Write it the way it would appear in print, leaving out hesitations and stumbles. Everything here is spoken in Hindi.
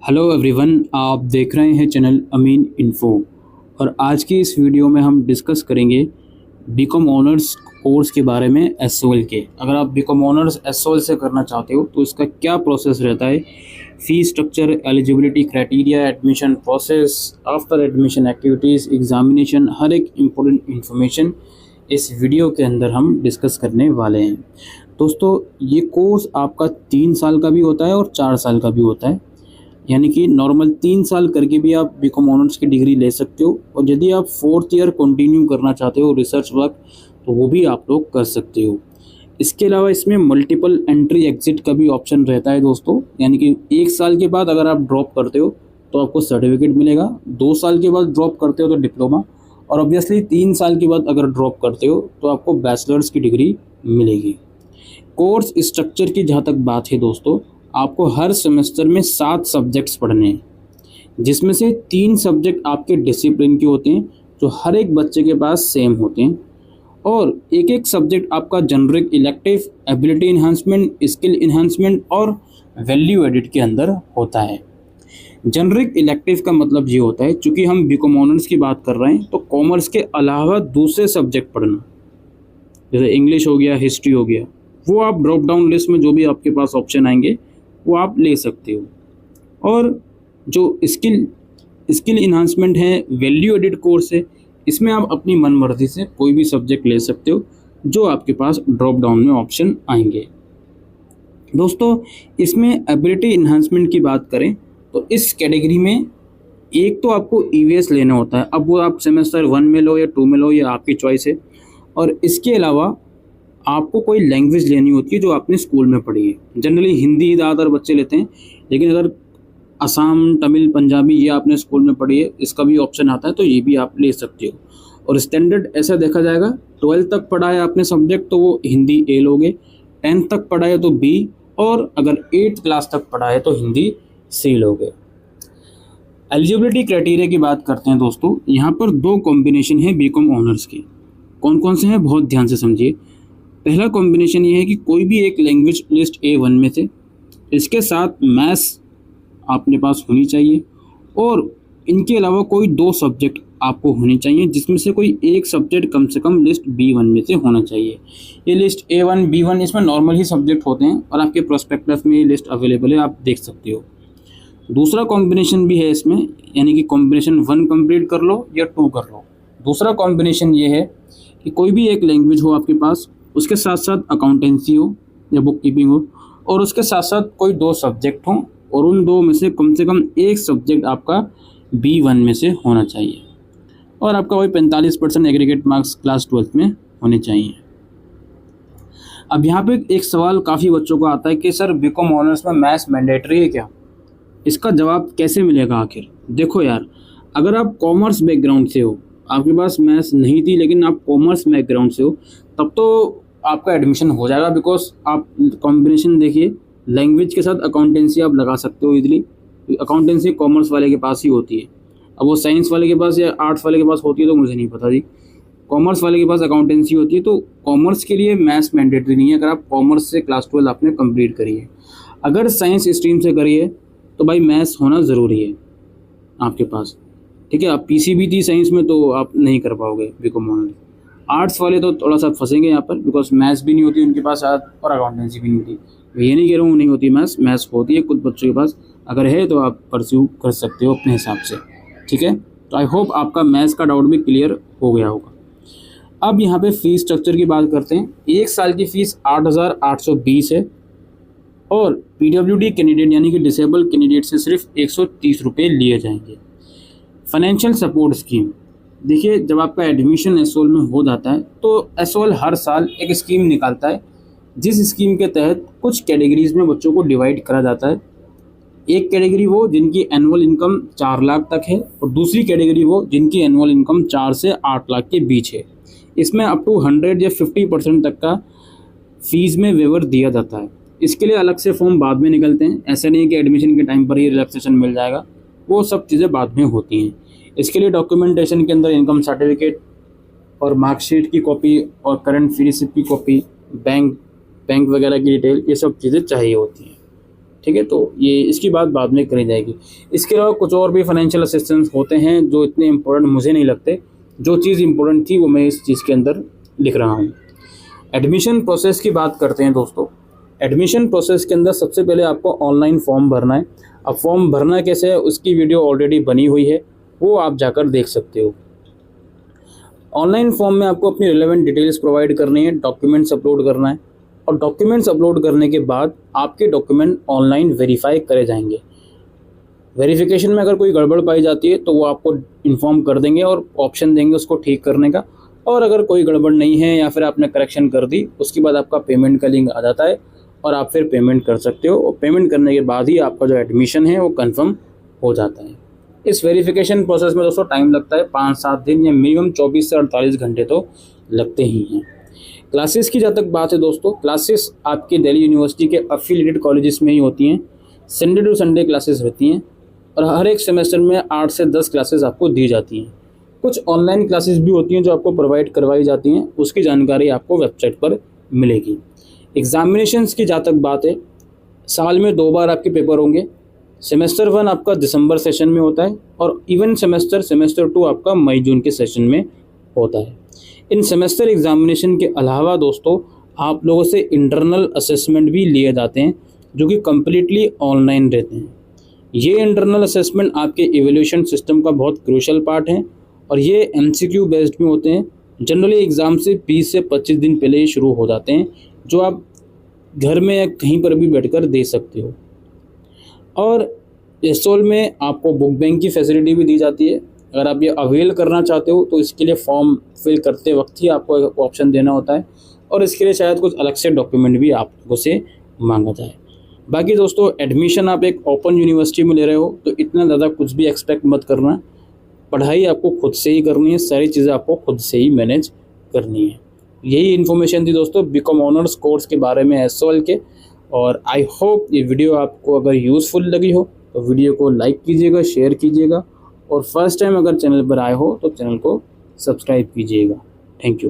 हेलो एवरीवन, आप देख रहे हैं चैनल अमीन इन्फो। और आज की इस वीडियो में हम डिस्कस करेंगे बीकॉम ऑनर्स कोर्स के बारे में एसओएल के। अगर आप बीकॉम ऑनर्स एसओएल से करना चाहते हो तो इसका क्या प्रोसेस रहता है, fees structure, eligibility criteria, admission process, after admission activities, examination, हर एक इम्पोर्टेंट इन्फॉर्मेशन इस वीडियो के अंदर हम डिस्कस करने वाले हैं। दोस्तों, ये कोर्स आपका 3 साल का भी होता है और 4 साल का भी होता है। यानी कि नॉर्मल 3 साल करके भी आप बीकॉम ऑनर्स की डिग्री ले सकते हो, और यदि आप 4th ईयर कंटिन्यू करना चाहते हो रिसर्च वर्क, तो वो भी आप लोग कर सकते हो। इसके अलावा इसमें मल्टीपल एंट्री एग्जिट का भी ऑप्शन रहता है दोस्तों। यानी कि 1 साल के बाद अगर आप ड्रॉप करते हो तो आपको सर्टिफिकेट मिलेगा, 2 साल के बाद ड्रॉप करते हो तो डिप्लोमा, और ऑब्वियसली 3 साल के बाद अगर ड्रॉप करते हो तो आपको बैचलर्स की डिग्री मिलेगी। कोर्स स्ट्रक्चर की जहाँ तक बात है दोस्तों, आपको हर सेमेस्टर में 7 सब्जेक्ट्स पढ़ने हैं, जिसमें से 3 सब्जेक्ट आपके डिसिप्लिन के होते हैं जो हर एक बच्चे के पास सेम होते हैं, और एक एक सब्जेक्ट आपका generic, elective, ability enhancement, skill enhancement और वैल्यू एडिट के अंदर होता है। जनरिक इलेक्टिव का मतलब ये होता है, चूँकि हम बीकॉम ऑनर्स की बात कर रहे हैं तो कॉमर्स के अलावा दूसरे सब्जेक्ट पढ़ना, जैसे इंग्लिश हो गया, हिस्ट्री हो गया, वो आप ड्रॉप डाउन लिस्ट में जो भी आपके पास ऑप्शन आएंगे वो आप ले सकते हो। और जो स्किल इन्हांसमेंट है, वैल्यू एडिट कोर्स है, इसमें आप अपनी मनमर्जी से कोई भी सब्जेक्ट ले सकते हो जो आपके पास ड्रॉप डाउन में ऑप्शन आएंगे। दोस्तों, इसमें एबिलिटी इन्हांसमेंट की बात करें तो इस कैटेगरी में एक तो आपको ईवीएस लेना होता है। अब वो आप सेमेस्टर 1 में लो या 2 में लो, ये आपकी चॉइस है। और इसके अलावा आपको कोई लैंग्वेज लेनी होती है जो आपने स्कूल में पढ़ी है। जनरली हिंदी ज़्यादातर बच्चे लेते हैं, लेकिन अगर असम, तमिल, पंजाबी ये आपने स्कूल में पढ़ी है, इसका भी ऑप्शन आता है, तो ये भी आप ले सकते हो। और स्टैंडर्ड ऐसा देखा जाएगा, 12th तक पढ़ा है आपने सब्जेक्ट तो वो हिंदी ए लोगे, 10th तक पढ़ा है तो बी, और अगर 8th क्लास तक पढ़ा है तो हिंदी सी लोगे। एलिजिबिलिटी क्राइटेरिया की बात करते हैं दोस्तों, यहाँ पर 2 कॉम्बिनेशन है बीकॉम ऑनर्स के। कौन कौन से हैं, बहुत ध्यान से समझिए। पहला कॉम्बिनेशन ये है कि कोई भी एक लैंग्वेज लिस्ट A1 में से, इसके साथ मैथ्स आपने पास होनी चाहिए, और इनके अलावा कोई 2 सब्जेक्ट आपको होने चाहिए, जिसमें से कोई एक सब्जेक्ट कम से कम लिस्ट B1 में से होना चाहिए। ये लिस्ट A1, B1 इसमें नॉर्मल ही सब्जेक्ट होते हैं, और आपके प्रोस्पेक्टस में ये लिस्ट अवेलेबल है, आप देख सकते हो। दूसरा कॉम्बिनेशन भी है इसमें, यानी कि कॉम्बिनेशन 1 कंप्लीट कर लो या 2 कर लो। दूसरा कॉम्बिनेशन ये है कि कोई भी एक लैंग्वेज हो आपके पास, उसके साथ साथ अकाउंटेंसी हो या बुक कीपिंग हो, और उसके साथ साथ कोई 2 सब्जेक्ट हों, और उन 2 में से कम एक सब्जेक्ट आपका B1 में से होना चाहिए, और आपका वही 45% एग्रीगेट मार्क्स क्लास 12th में होने चाहिए। अब यहाँ पे एक सवाल काफ़ी बच्चों को आता है कि सर बीकॉम ऑनर्स में मैथ्स मैंडेटरी है क्या? इसका जवाब कैसे मिलेगा आखिर? देखो यार, अगर आप कॉमर्स बैकग्राउंड से हो, आपके पास मैथ्स नहीं थी लेकिन आप कॉमर्स बैकग्राउंड से हो, तब तो आपका एडमिशन हो जाएगा, बिकॉज आप कॉम्बिनेशन देखिए, लैंग्वेज के साथ अकाउंटेंसी आप लगा सकते हो इजीली। अकाउंटेंसी कॉमर्स वाले के पास ही होती है। अब वो साइंस वाले के पास या आर्ट्स वाले के पास होती है तो मुझे नहीं पता जी। कॉमर्स वाले के पास अकाउंटेंसी होती है, तो कॉमर्स के लिए मैथ्स मैंडेटरी नहीं है अगर आप कॉमर्स से क्लास 12 आपने कंप्लीट करी है। अगर साइंस स्ट्रीम से करी है तो भाई मैथ्स होना ज़रूरी है आपके पास, ठीक है। आप पीसीबी थी साइंस में तो आप नहीं कर पाओगे बीकॉम ऑनर्स। आर्ट्स वाले तो थोड़ा सा फंसेंगे यहाँ पर, बिकॉज मैथ्स भी नहीं होती उनके पास और अकाउंटेंसी भी नहीं होती। मैं ये नहीं कह रहा हूँ नहीं होती, मैथ्स होती है कुछ बच्चों के पास, अगर है तो आप परस्यू कर सकते हो अपने हिसाब से, ठीक है। तो आई होप आपका मैथ्स का डाउट भी क्लियर हो गया होगा। अब यहाँ पे फीस स्ट्रक्चर की बात करते हैं। 1 साल की फ़ीस 8,820 है, और पीडब्ल्यूडी कैंडिडेट यानी कि डिसेबल कैंडिडेट से सिर्फ 130 रुपये लिए जाएंगे। फाइनेंशियल सपोर्ट स्कीम, देखिए जब आपका एडमिशन एसओएल में हो जाता है तो एसओएल हर साल एक स्कीम निकालता है, जिस स्कीम के तहत कुछ कैटेगरीज में बच्चों को डिवाइड करा जाता है। एक कैटेगरी वो जिनकी एनुअल इनकम 4 लाख तक है, और दूसरी कैटेगरी वो जिनकी एनुअल इनकम 4 से 8 लाख के बीच है। इसमें अप टू 100 या 50% तक का फीस में वेवर दिया जाता है। इसके लिए अलग से फॉर्म बाद में निकलते हैं, ऐसा नहीं है कि एडमिशन के टाइम पर ही रिलैक्सेशन मिल जाएगा, वो सब चीज़ें बाद में होती हैं। इसके लिए डॉक्यूमेंटेशन के अंदर इनकम सर्टिफिकेट और मार्कशीट की कॉपी और करंट फी रिसिप्ट की कॉपी, बैंक वगैरह की डिटेल, ये सब चीज़ें चाहिए होती हैं, ठीक है, तो ये इसकी बात बाद में करी जाएगी। इसके अलावा कुछ और भी फाइनेंशियल असिस्टेंस होते हैं जो इतने इंपॉर्टेंट मुझे नहीं लगते। जो चीज़ इंपॉर्टेंट थी वो मैं इस चीज़ के अंदर लिख रहा हूँ। एडमिशन प्रोसेस की बात करते हैं दोस्तों। एडमिशन प्रोसेस के अंदर सबसे पहले आपको ऑनलाइन फॉर्म भरना है। अब फॉर्म भरना कैसे है उसकी वीडियो ऑलरेडी बनी हुई है, वो आप जाकर देख सकते हो। ऑनलाइन फॉर्म में आपको अपनी रिलेवेंट डिटेल्स प्रोवाइड करनी है, डॉक्यूमेंट्स अपलोड करना है, और डॉक्यूमेंट्स अपलोड करने के बाद आपके डॉक्यूमेंट ऑनलाइन वेरीफाई करे जाएंगे। वेरिफिकेशन में अगर कोई गड़बड़ पाई जाती है तो वो आपको इन्फॉर्म कर देंगे और ऑप्शन देंगे उसको ठीक करने का। और अगर कोई गड़बड़ नहीं है या फिर आपने करेक्शन कर दी, उसके बाद आपका पेमेंट का लिंक आ जाता है और आप फिर पेमेंट कर सकते हो। और पेमेंट करने के बाद ही आपका जो एडमिशन है वो कंफर्म हो जाता है। इस वेरिफिकेशन प्रोसेस में दोस्तों टाइम लगता है 5-7 दिन या मिनिमम 24 से 48 घंटे तो लगते ही हैं। क्लासेस की जहाँ तक बात है दोस्तों, क्लासेस आपके दिल्ली यूनिवर्सिटी के अफिलिएटेड कॉलेजेस में ही होती हैं। संडे टू संडे क्लासेस रहती हैं और हर एक सेमेस्टर में 8 से 10 क्लासेस आपको दी जाती हैं। कुछ ऑनलाइन क्लासेस भी होती हैं जो आपको प्रोवाइड करवाई जाती हैं, उसकी जानकारी आपको वेबसाइट पर मिलेगी। एग्जामिनेशंस की जहाँ तक बात है, साल में 2 बार आपके पेपर होंगे। सेमेस्टर 1 आपका दिसंबर सेशन में होता है और इवन सेमेस्टर 2 आपका मई जून के सेशन में होता है। इन सेमेस्टर एग्जामिनेशन के अलावा दोस्तों आप लोगों से इंटरनल असेसमेंट भी लिए जाते हैं जो कि कम्प्लीटली ऑनलाइन रहते हैं। ये इंटरनल असेसमेंट आपके एवोल्यूशन सिस्टम का बहुत क्रूशल पार्ट है और ये एमसीक्यू बेस्ड भी होते हैं। जनरली एग्ज़ाम से 20 से 25 दिन पहले ही शुरू हो जाते हैं, जो आप घर में या कहीं पर भी बैठकर दे सकते हो। और एसओएल में आपको बुक बैंक की फैसिलिटी भी दी जाती है। अगर आप ये अवेल करना चाहते हो तो इसके लिए फॉर्म फिल करते वक्त ही आपको एक ऑप्शन देना होता है और इसके लिए शायद कुछ अलग से डॉक्यूमेंट भी आप लोगों से मांगा जाए। बाकी दोस्तों एडमिशन आप एक ओपन यूनिवर्सिटी में ले रहे हो तो इतना ज़्यादा कुछ भी एक्सपेक्ट मत करना। पढ़ाई आपको खुद से ही करनी है, सारी चीज़ें आपको खुद से ही मैनेज करनी है। यही इन्फॉर्मेशन थी दोस्तों बीकॉम ऑनर्स कोर्स के बारे में एसओएल के। और आई होप ये वीडियो आपको अगर यूज़फुल लगी हो तो वीडियो को लाइक कीजिएगा, शेयर कीजिएगा और फर्स्ट टाइम अगर चैनल पर आए हो तो चैनल को सब्सक्राइब कीजिएगा। Thank you.